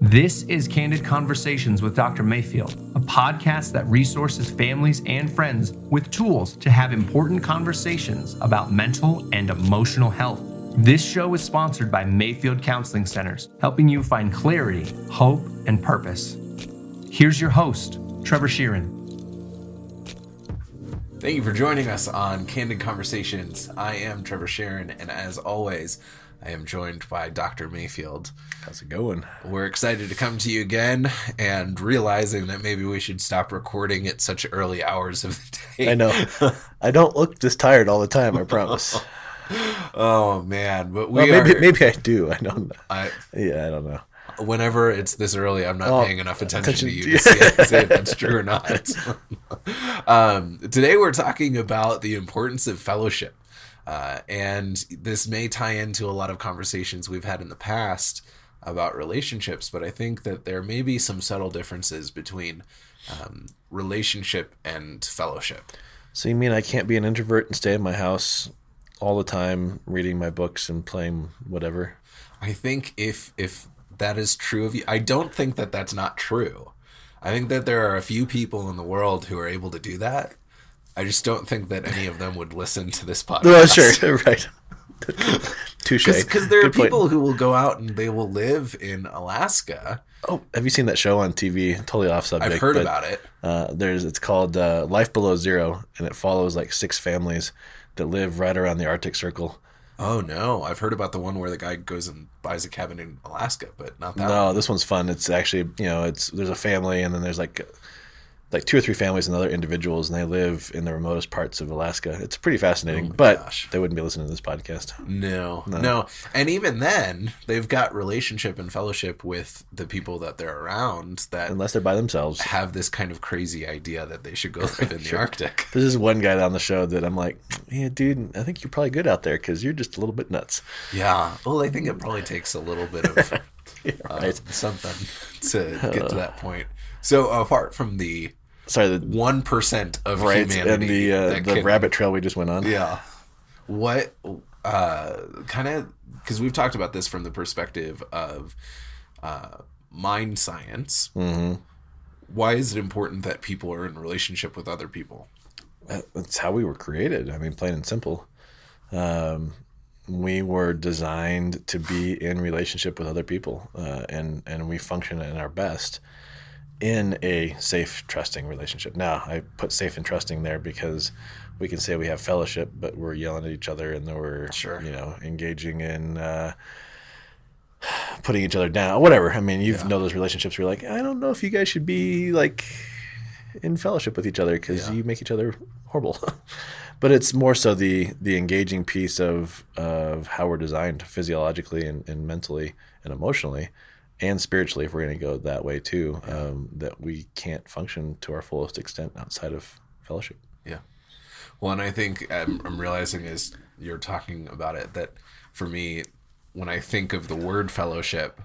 This is Candid Conversations with Dr. Mayfield, a podcast that resources families and friends with tools to have important conversations about mental and emotional health. This show is sponsored by Mayfield Counseling Centers, helping you find clarity, hope, and purpose. Here's your host, Trever Shirin. Thank you for joining us on Candid Conversations. I am Trever Shirin, and as always, I am joined by Dr. Mayfield. How's it going? We're excited to come to you again and realizing that maybe we should stop recording at such early hours of the day. I know. I don't look this tired all the time, I promise. Oh, man. But maybe I do. I don't know. I don't know. Whenever it's this early, I'm not paying enough attention to you to say if that's true or not. Today we're talking about the importance of fellowship. And this may tie into a lot of conversations we've had in the past about relationships, but I think that there may be some subtle differences between relationship and fellowship. So you mean I can't be an introvert and stay in my house all the time reading my books and playing whatever? I think if that is true of you, I don't think that that's not true. I think that there are a few people in the world who are able to do that. I just don't think that any of them would listen to this podcast. Well, sure, right. Touche. Because there are people who will go out and they will live in Alaska. Oh, have you seen that show on TV? Totally off subject. I've heard about it. It's called Life Below Zero, and it follows like 6 families that live right around the Arctic Circle. Oh, no. I've heard about the one where the guy goes and buys a cabin in Alaska, but not that No, one. this one's fun. It's actually, there's a family, and then there's like 2 or 3 families and other individuals, and they live in the remotest parts of Alaska. It's pretty fascinating, but they wouldn't be listening to this podcast. No. And even then, they've got relationship and fellowship with the people that they're around that, unless they're by themselves, have this kind of crazy idea that they should go live in the Arctic. There's this one guy on the show that I'm like, yeah, dude, I think you're probably good out there because you're just a little bit nuts. Yeah. Well, I think it probably takes a little bit of something to get to that point. So apart from the 1% of humanity and the rabbit trail we just went on. Yeah. What kind of, because we've talked about this from the perspective of mind science. Mm-hmm. Why is it important that people are in relationship with other people? That's how we were created. I mean, plain and simple. We were designed to be in relationship with other people, and we function at our best in a safe, trusting relationship. Now, I put safe and trusting there because we can say we have fellowship, but we're yelling at each other and then we're, engaging in putting each other down, whatever. I mean, know those relationships where you're like, I don't know if you guys should be like in fellowship with each other because you make each other horrible. But it's more so the engaging piece of how we're designed physiologically and mentally and emotionally and spiritually, if we're going to go that way too, that we can't function to our fullest extent outside of fellowship. Yeah. Well, and I think I'm realizing as you're talking about it that for me, when I think of the word fellowship,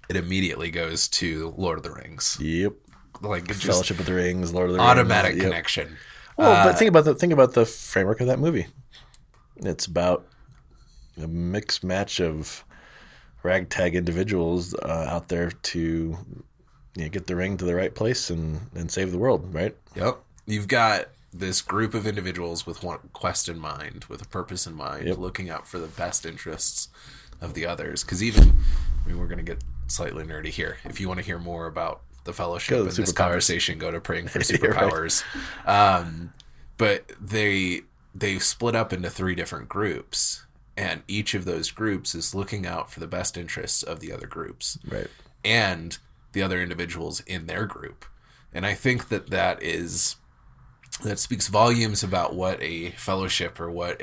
it immediately goes to Lord of the Rings. Yep. Like just Fellowship of the Rings, Lord of the Rings. Automatic connection. Well, but think about the framework of that movie. It's about a mixed match of ragtag individuals out there to get the ring to the right place and save the world, right? Yep. You've got this group of individuals with one quest in mind, with a purpose in mind, looking out for the best interests of the others. Because we're going to get slightly nerdy here. If you want to hear more about the fellowship in this conversation, go to Praying for Superpowers. But they split up into 3 different groups. And each of those groups is looking out for the best interests of the other groups. Right. And the other individuals in their group. And I think that speaks volumes about what a fellowship or what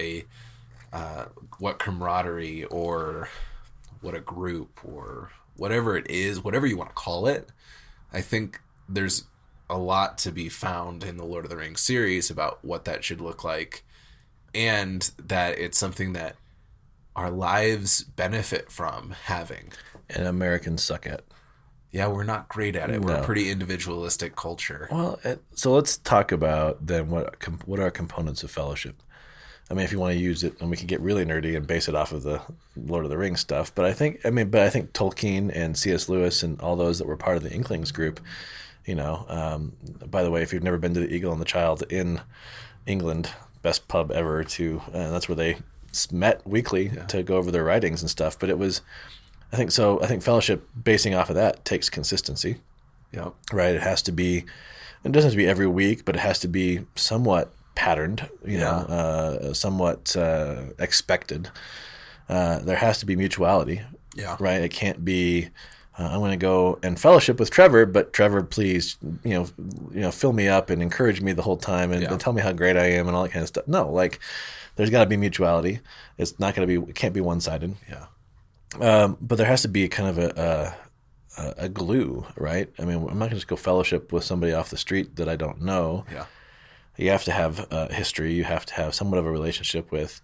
camaraderie or what a group or whatever it is, whatever you want to call it. I think there's a lot to be found in the Lord of the Rings series about what that should look like, and that it's something that our lives benefit from having. And Americans suck at. Yeah, we're not great at it. We're a pretty individualistic culture. Well, so let's talk about then what are components of fellowship. I mean, if you want to use it, and we can get really nerdy and base it off of the Lord of the Rings stuff. But I think Tolkien and C.S. Lewis and all those that were part of the Inklings group, by the way, if you've never been to the Eagle and the Child in England, best pub ever that's where they met weekly to go over their writings and stuff. But I think Fellowship, basing off of that, takes consistency. Yeah. Right. It has to be, it doesn't have to be every week, but it has to be somewhat patterned, somewhat expected. There has to be mutuality. Yeah. Right. It can't be, I'm going to go and fellowship with Trevor, but Trevor, please, fill me up and encourage me the whole time and tell me how great I am and all that kind of stuff. No, like there's got to be mutuality. It's not going to be, it can't be one-sided. Yeah. But there has to be kind of a glue, right? I mean, I'm not going to just go fellowship with somebody off the street that I don't know. Yeah. You have to have history. You have to have somewhat of a relationship with,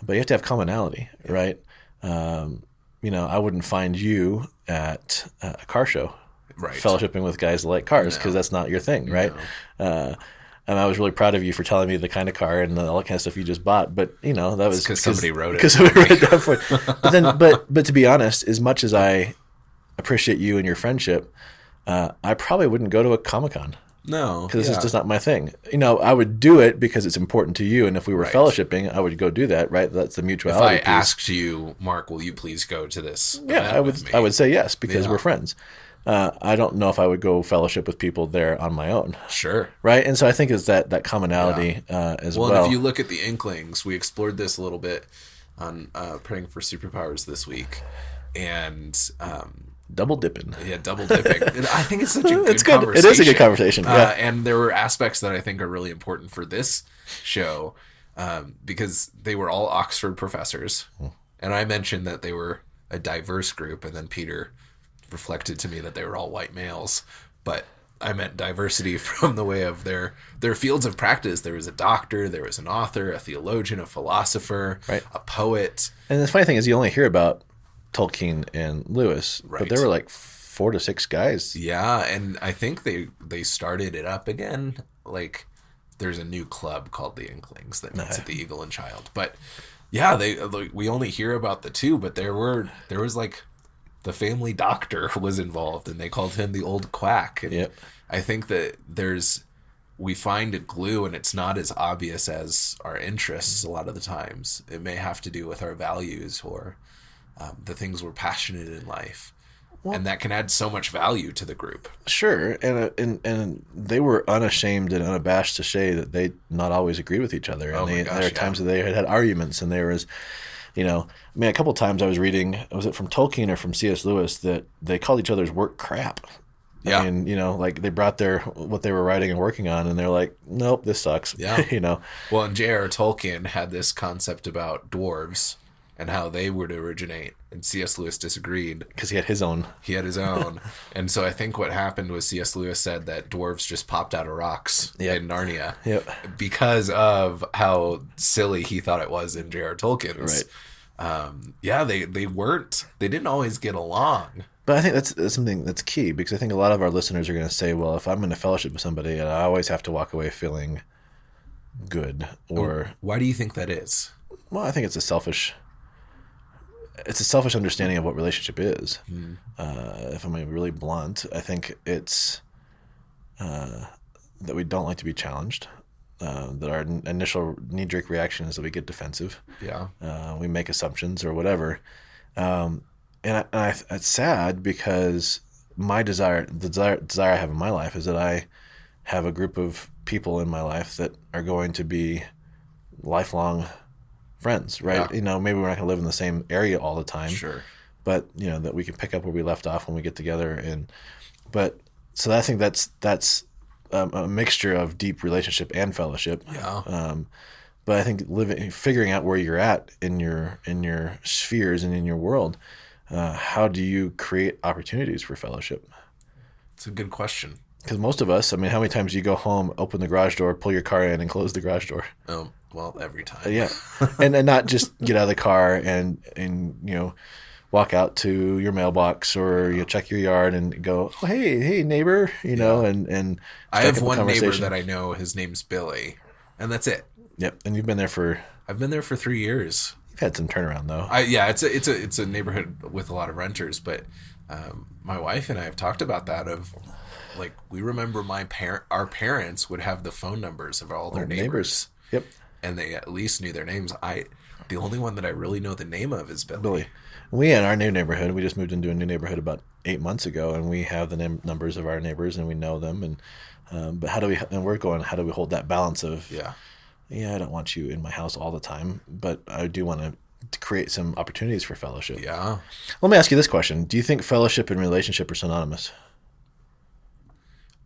but you have to have commonality, right? I wouldn't find you at a car show, right, fellowshipping with guys that like cars, because that's not your thing, right? No. And I was really proud of you for telling me the kind of car and all that kind of stuff you just bought. But that was because somebody wrote it. Because somebody wrote it down for it. But to be honest, as much as I appreciate you and your friendship, I probably wouldn't go to a Comic-Con. No, because this is just not my thing. I would do it because it's important to you, and if we were fellowshipping, I would go do that. Right? That's the mutuality. If I asked you, Mark, will you please go to this? Yeah, I would. I would say yes because we're friends. I don't know if I would go fellowship with people there on my own. Sure. Right, and so I think it's that commonality as well. Well, and if you look at the Inklings, we explored this a little bit on Praying for Superpowers this week, and. Double dipping. Yeah, double dipping. I think it's such a good it's good. conversation. It is a good conversation. Yeah. And there were aspects that I think are really important for this show because they were all Oxford professors. And I mentioned that they were a diverse group, and then Peter reflected to me that they were all white males. But I meant diversity from the way of their fields of practice. There was a doctor, there was an author, a theologian, a philosopher, a poet. And the funny thing is you only hear about Tolkien and Lewis, but there were like 4 to 6 guys. Yeah, and I think they started it up again. Like, there's a new club called the Inklings that meets at the Eagle and Child. But yeah, we only hear about the 2, but there was like the family doctor was involved, and they called him the old quack. And I think that we find a glue, and it's not as obvious as our interests a lot of the times. It may have to do with our values or the things we're passionate in life, and that can add so much value to the group. Sure, and they were unashamed and unabashed to say that they not always agreed with each other, and there are times that they had arguments, and there was, a couple of times I was reading, was it from Tolkien or from C.S. Lewis, that they called each other's work crap. Yeah. I mean, like they brought what they were writing and working on, and they're like, nope, this sucks. Yeah. Well, and J.R. Tolkien had this concept about dwarves and how they would originate, and C.S. Lewis disagreed. Because he had his own. And so I think what happened was C.S. Lewis said that dwarves just popped out of rocks in Narnia because of how silly he thought it was in J.R. Tolkien's. Right. They didn't always get along. But I think that's something that's key, because I think a lot of our listeners are going to say, well, if I'm in a fellowship with somebody, I always have to walk away feeling good. Or why do you think that is? Well, I think it's a selfish understanding of what relationship is. If I'm really blunt, I think it's that we don't like to be challenged. That our initial knee-jerk reaction is that we get defensive. Yeah. We make assumptions or whatever. And it's sad, because the desire I have in my life is that I have a group of people in my life that are going to be lifelong friends, right? Yeah. Maybe we're not going to live in the same area all the time. Sure. But, that we can pick up where we left off when we get together. So I think that's a mixture of deep relationship and fellowship. Yeah. But I think figuring out where you're at in your spheres and in your world, how do you create opportunities for fellowship? It's a good question. Because most of us, how many times do you go home, open the garage door, pull your car in, and close the garage door? Oh, well, every time. Yeah. and not just get out of the car and walk out to your mailbox or you check your yard and go, oh, hey neighbor, and I have one neighbor that I know, his name's Billy, and that's it. Yep. And you've been there for I've been there for 3 years. You've had some turnaround though. It's a neighborhood with a lot of renters, but my wife and I have talked about that of like we remember our parents would have the phone numbers of all their neighbors. Yep. And they at least knew their names. The only one that I really know the name of is Billy. We in our new neighborhood, we just moved into a new neighborhood about 8 months ago, and we have the numbers of our neighbors and we know them. And but how do we hold that balance of I don't want you in my house all the time, but I do want to create some opportunities for fellowship. Yeah. Let me ask you this question: do you think fellowship and relationship are synonymous?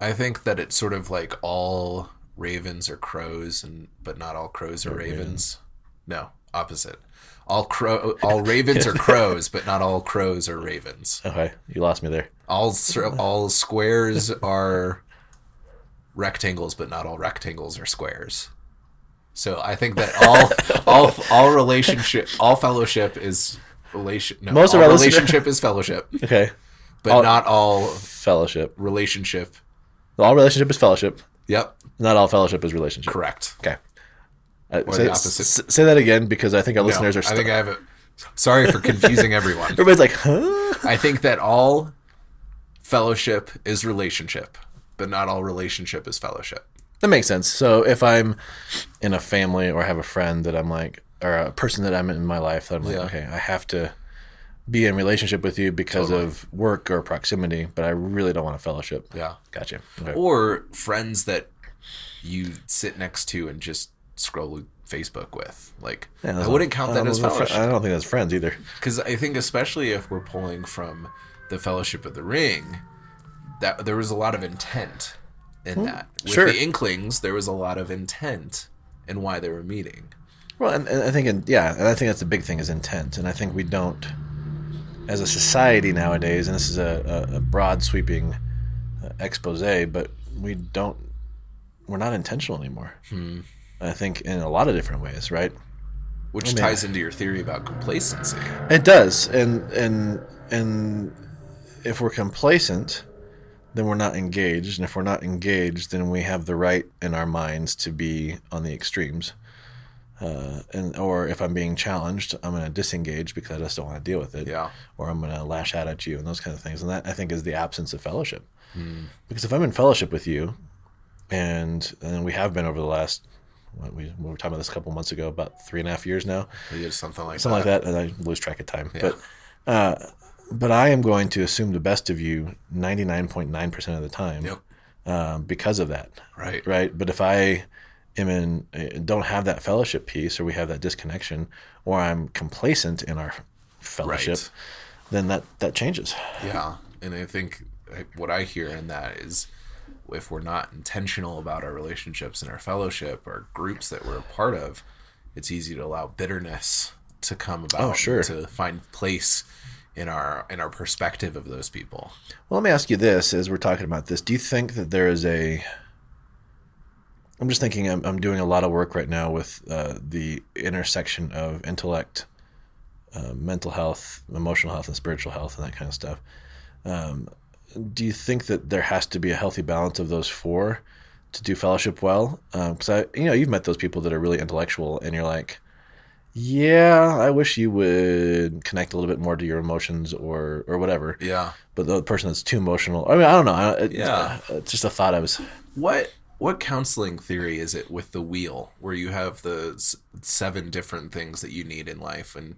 I think that it's sort of like all ravens are crows, but not all crows are ravens. No, opposite. All ravens are crows, but not all crows are ravens. Okay, you lost me there. All squares are rectangles, but not all rectangles are squares. So I think that all fellowship is relation. No, most all of our relationship is fellowship. Okay, but not all fellowship. Relationship. All relationship is fellowship. Yep. Not all fellowship is relationship. Correct. Okay. Or the opposite. Say that again because I think our listeners are. I think I have it. Sorry for confusing everyone. Everybody's like, huh? I think that all fellowship is relationship, but not all relationship is fellowship. That makes sense. So if I'm in a family or have a friend that I'm like, or a person that I'm in my life that I'm like, okay, I have to be in relationship with you because of work or proximity, but I really don't want a fellowship. Yeah. Gotcha. Okay. Or friends that you sit next to and just scroll Facebook with. Like, I wouldn't count that as fellowship. I don't think that's friends either. Because I think especially if we're pulling from the Fellowship of the Ring, that there was a lot of intent in that. With the Inklings, there was a lot of intent in why they were meeting. Well, and I think, and I think that's the big thing is intent. And I think we don't, as a society nowadays, and this is a broad sweeping expose, but we're not intentional anymore. I think in a lot of different ways, right? Which ties into your theory about complacency. It does, and if we're complacent, then we're not engaged, and if we're not engaged, then we have the right in our minds to be on the extremes. Or if I'm being challenged, I'm going to disengage because I just don't want to deal with it. Yeah. Or I'm going to lash out at you and those kind of things. And that I think is the absence of fellowship. Because if I'm in fellowship with you, and we have been over the last. We were talking about this a couple months ago, about 3.5 years now. Something like that, and I lose track of time. Yeah. But I am going to assume the best of you 99.9% of the time, because of that. Right. But if I don't have that fellowship piece, or we have that disconnection, or I'm complacent in our fellowship, then that changes. Yeah, and I think what I hear in that is, if we're not intentional about our relationships and our fellowship or groups that we're a part of, it's easy to allow bitterness to come about, to find place in our perspective of those people. Well, let me ask you this, as we're talking about this, do you think that there is I'm just thinking I'm doing a lot of work right now with the intersection of intellect, mental health, emotional health, and spiritual health, and that kind of stuff. Do you think that there has to be a healthy balance of those four to do fellowship well? Because you've met those people that are really intellectual, and you're like, yeah, I wish you would connect a little bit more to your emotions or whatever. Yeah. But the person that's too emotional, I don't know. It's just a thought I was. What counseling theory is it with the wheel, where you have the 7 different things that you need in life, and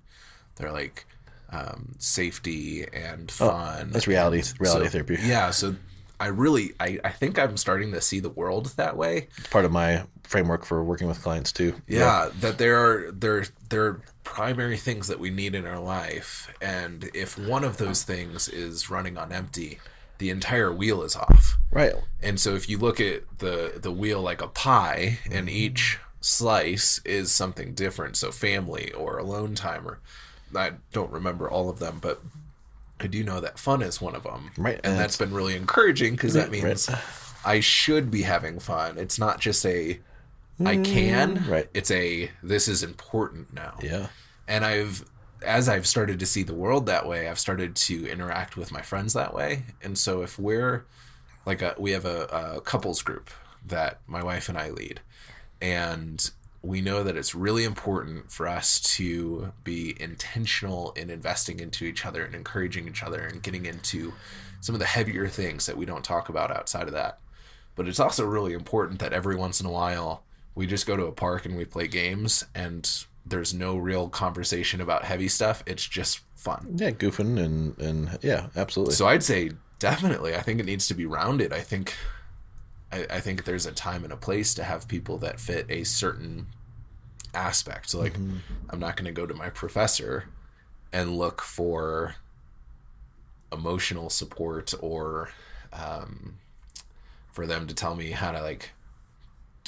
they're like safety and fun? That's reality therapy. Yeah, so I think I'm starting to see the world that way. It's part of my framework for working with clients too. Yeah, that there are primary things that we need in our life, and if one of those things is running on empty, the entire wheel is off. Right. And so if you look at the wheel like a pie, and each slice is something different, so family or alone time, or I don't remember all of them, but I do know that fun is one of them. Right. And that's been really encouraging, because that means I should be having fun. It's not just I can. Right. It's this is important now. Yeah. And as I've started to see the world that way, I've started to interact with my friends that way. And so if we're we have a couples group that my wife and I lead, and we know that it's really important for us to be intentional in investing into each other and encouraging each other and getting into some of the heavier things that we don't talk about outside of that. But it's also really important that every once in a while we just go to a park and we play games and there's no real conversation about heavy stuff. It's just fun. Yeah, goofing and yeah, absolutely. So I'd say definitely, I think it needs to be rounded. I think there's a time and a place to have people that fit a certain aspect. So like, I'm not going to go to my professor and look for emotional support or for them to tell me how to like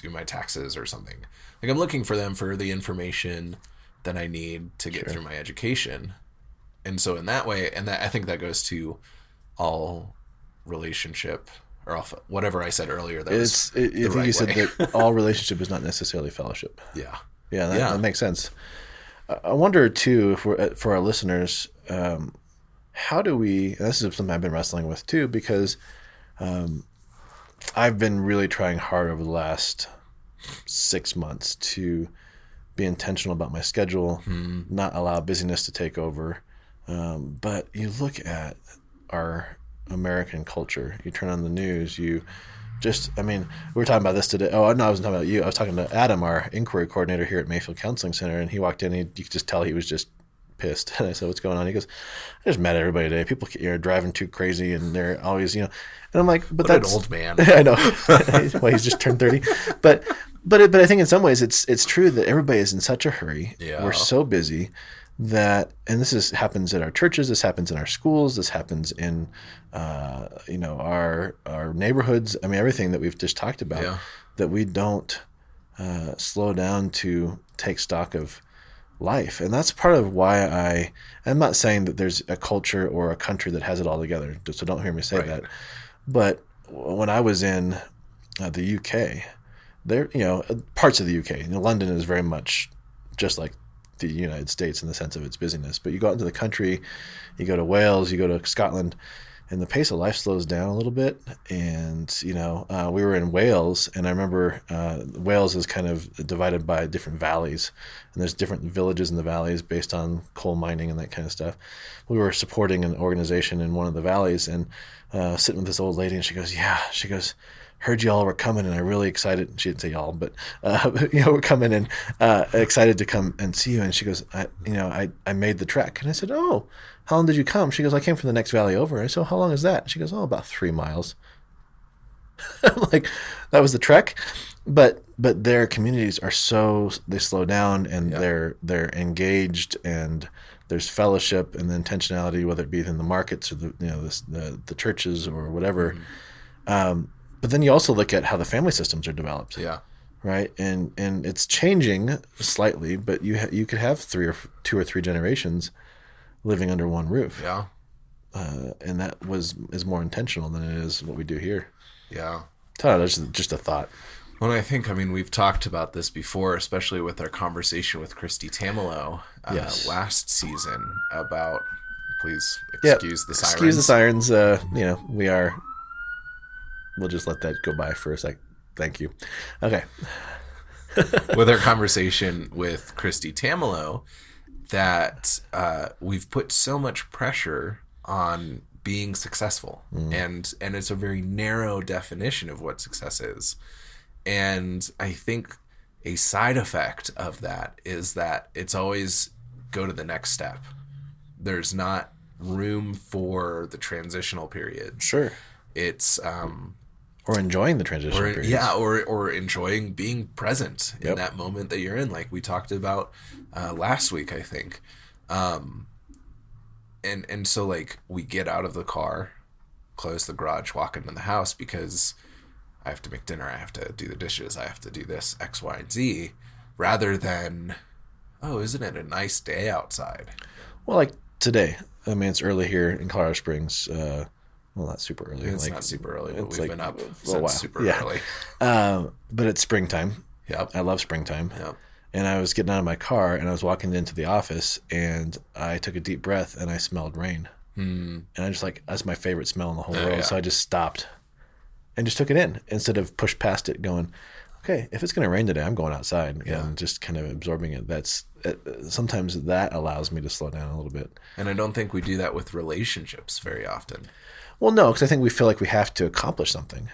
do my taxes or something. Like I'm looking for them for the information that I need to get through my education. And so in that way, and that I think that goes to all relationship or whatever I said earlier. That was the right way. You said that all relationship is not necessarily fellowship. Yeah. Yeah, that makes sense. I wonder too, if for our listeners, how do we? This is something I've been wrestling with too, because I've been really trying hard over the last 6 months to be intentional about my schedule, not allow busyness to take over. But you look at our American culture, you turn on the news, we were talking about this today. Oh, no, I wasn't talking about you. I was talking to Adam, our inquiry coordinator here at Mayfield Counseling Center, and he walked in and you could just tell he was just pissed. And I said, what's going on? He goes, I just met everybody today. People are driving too crazy and they're always, and I'm like, but what that's an old man. I know. Well, he's just turned 30. But I think in some ways it's true that everybody is in such a hurry. Yeah. We're so busy that, and happens at our churches, this happens in our schools, this happens in, our neighborhoods. I mean, everything that we've just talked about, that we don't slow down to take stock of life. And that's part of why I'm not saying that there's a culture or a country that has it all together. So don't hear me say that. But when I was in the UK, there, parts of the UK, London is very much just like the United States in the sense of its busyness. But you go out into the country, you go to Wales, you go to Scotland, and the pace of life slows down a little bit. And, we were in Wales, and I remember Wales is kind of divided by different valleys, and there's different villages in the valleys based on coal mining and that kind of stuff. We were supporting an organization in one of the valleys, and sitting with this old lady, and she goes, heard y'all were coming, and I'm really excited. She didn't say y'all, but we're coming and excited to come and see you. And she goes, I made the trek. And I said, oh, how long did you come? She goes, I came from the next valley over. And I said, how long is that? She goes, oh, about 3 miles. I'm like, that was the trek. But their communities are they slow down, and they're engaged, and there's fellowship and the intentionality, whether it be in the markets or the churches or whatever. But then you also look at how the family systems are developed. Yeah. Right. And it's changing slightly, but you could have 2 or 3 generations living under one roof. Yeah. And that is more intentional than it is what we do here. Yeah. That's just a thought. Well, I think, we've talked about this before, especially with our conversation with Christy Tamelo last season about, please excuse the sirens. Excuse the sirens. We'll just let that go by for a sec. Thank you. Okay. With our conversation with Christy Tamelo, that we've put so much pressure on being successful. And it's a very narrow definition of what success is. And I think a side effect of that is that it's always go to the next step. There's not room for the transitional period. Sure. It's or enjoying the transition period. Yeah, or enjoying being present in that moment that you're in, like we talked about last week, I think. And so like we get out of the car, close the garage, walk into the house because I have to make dinner, I have to do the dishes, I have to do this X, Y, and Z, rather than, oh, isn't it a nice day outside? Well, like today, it's early here in Colorado Springs. Not super early. It's not super early, but we've been up since super early. But it's springtime. Yep. I love springtime. Yep. And I was getting out of my car, and I was walking into the office, and I took a deep breath, and I smelled rain. And I just that's my favorite smell in the whole world. Yeah. So I just stopped and just took it in instead of pushed past it going, okay, if it's going to rain today, I'm going outside and just kind of absorbing it. Sometimes that allows me to slow down a little bit. And I don't think we do that with relationships very often. Well, no, because I think we feel like we have to accomplish something,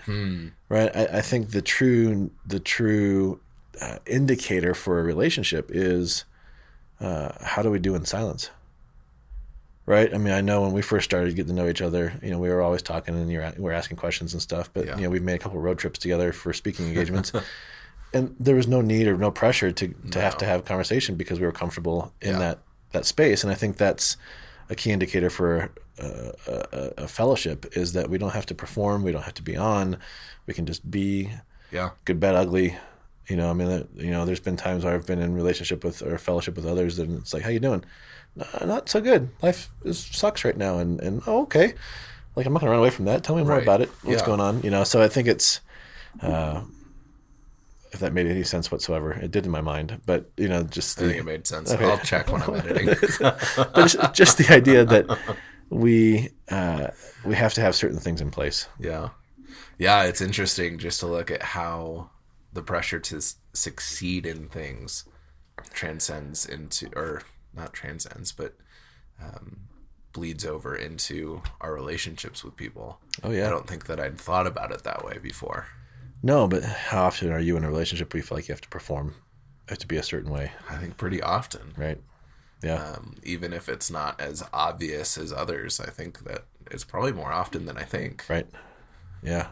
right? I think the true indicator for a relationship is how do we do in silence, right? I mean, I know when we first started getting to know each other, we were always talking and we're asking questions and stuff. But we've made a couple of road trips together for speaking engagements, and there was no need or no pressure to have to have conversation because we were comfortable in that space. And I think that's a key indicator for a fellowship is that we don't have to perform, we don't have to be on, we can just be. Good, bad, ugly. There's been times where I've been in relationship with or fellowship with others, and it's like, how you doing? Not so good. Life sucks right now, and okay. Like, I'm not gonna run away from that. Tell me more about it. What's going on? So I think it's, if that made any sense whatsoever, it did in my mind. But I think it made sense. Okay. I'll check when I'm editing. But just the idea that we have to have certain things in place. Yeah, it's interesting just to look at how the pressure to succeed in things transcends into, or not transcends, but bleeds over into our relationships with people. Oh, yeah. I don't think that I'd thought about it that way before. No, but how often are you in a relationship where you feel like you have to perform, you have to be a certain way? I think pretty often. Right. Yeah. Even if it's not as obvious as others, I think that it's probably more often than I think. Right. Yeah.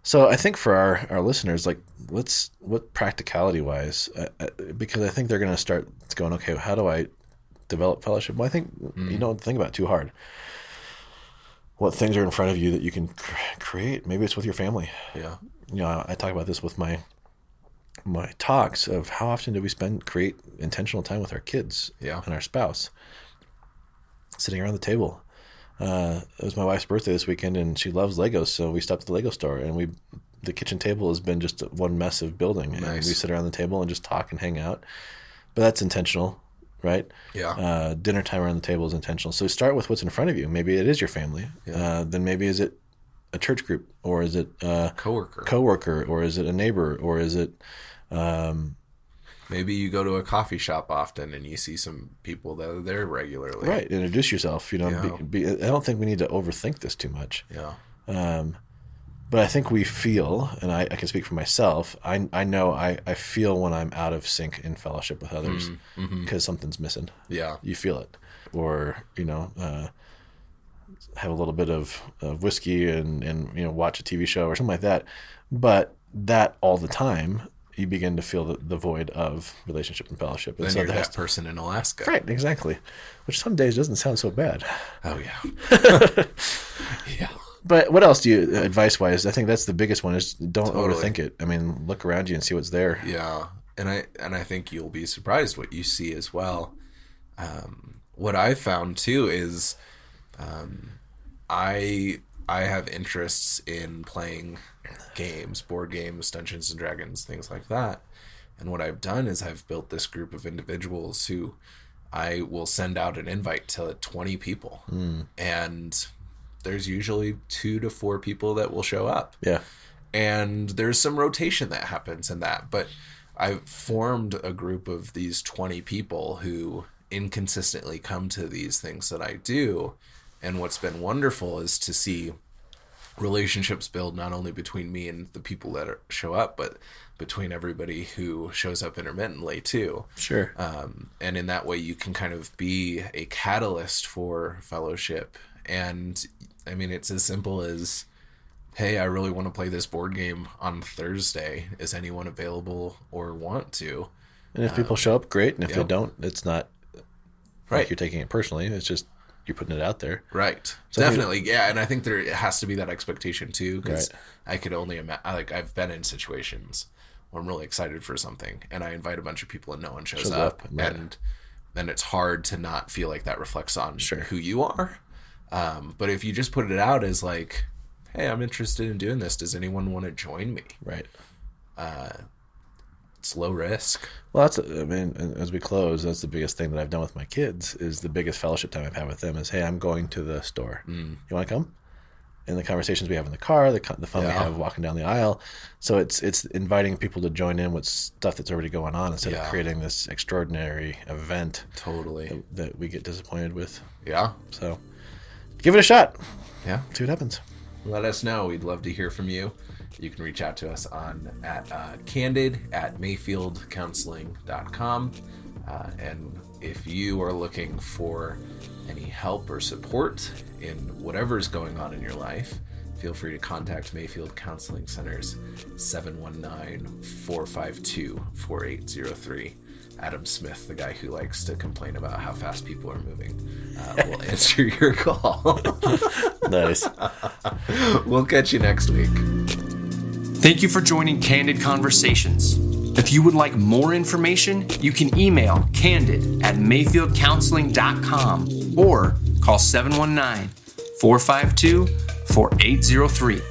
So I think for our listeners, like, what practicality wise, because I think they're going to start going, okay, how do I develop fellowship? Well, I think you don't think about it too hard. What things are in front of you that you can create? Maybe it's with your family. Yeah. I talk about this with my talks of how often do we create intentional time with our kids and our spouse, sitting around the table. It was my wife's birthday this weekend, and she loves Legos, so we stopped at the Lego store, and the kitchen table has been just one mess of building. Nice. And we sit around the table and just talk and hang out. But that's intentional, right? Yeah. Dinner time around the table is intentional. So start with what's in front of you. Maybe it is your family. Yeah. Then maybe is it a church group, or is it a coworker, or is it a neighbor, or is it maybe you go to a coffee shop often and you see some people that are there regularly. Right. Introduce yourself. I don't think we need to overthink this too much. Yeah. But I think we feel, and I can speak for myself, I know I feel when I'm out of sync in fellowship with others because something's missing. Yeah. You feel it. Or, have a little bit of whiskey and watch a TV show or something like that. But that all the time, you begin to feel the void of relationship and fellowship. And then you're that person in Alaska. Right, exactly. Which some days doesn't sound so bad. Oh, yeah. Yeah. But what else do you, advice-wise, I think that's the biggest one, is don't overthink it. I mean, look around you and see what's there. Yeah. And I think you'll be surprised what you see as well. What I found, too, is I have interests in playing games, board games, Dungeons and Dragons, things like that. And what I've done is I've built this group of individuals who I will send out an invite to 20 people. And there's usually 2 to 4 people that will show up. Yeah. And there's some rotation that happens in that. But I've formed a group of these 20 people who inconsistently come to these things that I do. And what's been wonderful is to see relationships build not only between me and the people that show up, but between everybody who shows up intermittently too. Sure. And in that way, you can kind of be a catalyst for fellowship. And I mean, it's as simple as, hey, I really want to play this board game on Thursday. Is anyone available or want to? And if people show up, great. And if they don't, it's not like you're taking it personally. It's just you're putting it out there. Right. So definitely. Yeah. And I think there has to be that expectation too, because I could only imagine, like, I've been in situations where I'm really excited for something and I invite a bunch of people and no one shows up. Right. And then it's hard to not feel like that reflects on who you are. But if you just put it out as like, hey, I'm interested in doing this. Does anyone want to join me? Right. It's low risk. Well, as we close, that's the biggest thing that I've done with my kids, is the biggest fellowship time I've had with them is, hey, I'm going to the store. You want to come? in the conversations we have in the car, the fun we have walking down the aisle. So it's inviting people to join in with stuff that's already going on instead of creating this extraordinary event. Totally. That we get disappointed with. Yeah. So give it a shot. Yeah. See what happens. Let us know. We'd love to hear from you. You can reach out to us at candid@mayfieldcounseling.com. And if you are looking for any help or support in whatever's going on in your life, feel free to contact Mayfield Counseling Center's 719-452-4803. Adam Smith, the guy who likes to complain about how fast people are moving, will answer your call. Nice. We'll catch you next week. Thank you for joining Candid Conversations. If you would like more information, you can email candid@mayfieldcounseling.com or call 719-452-4803.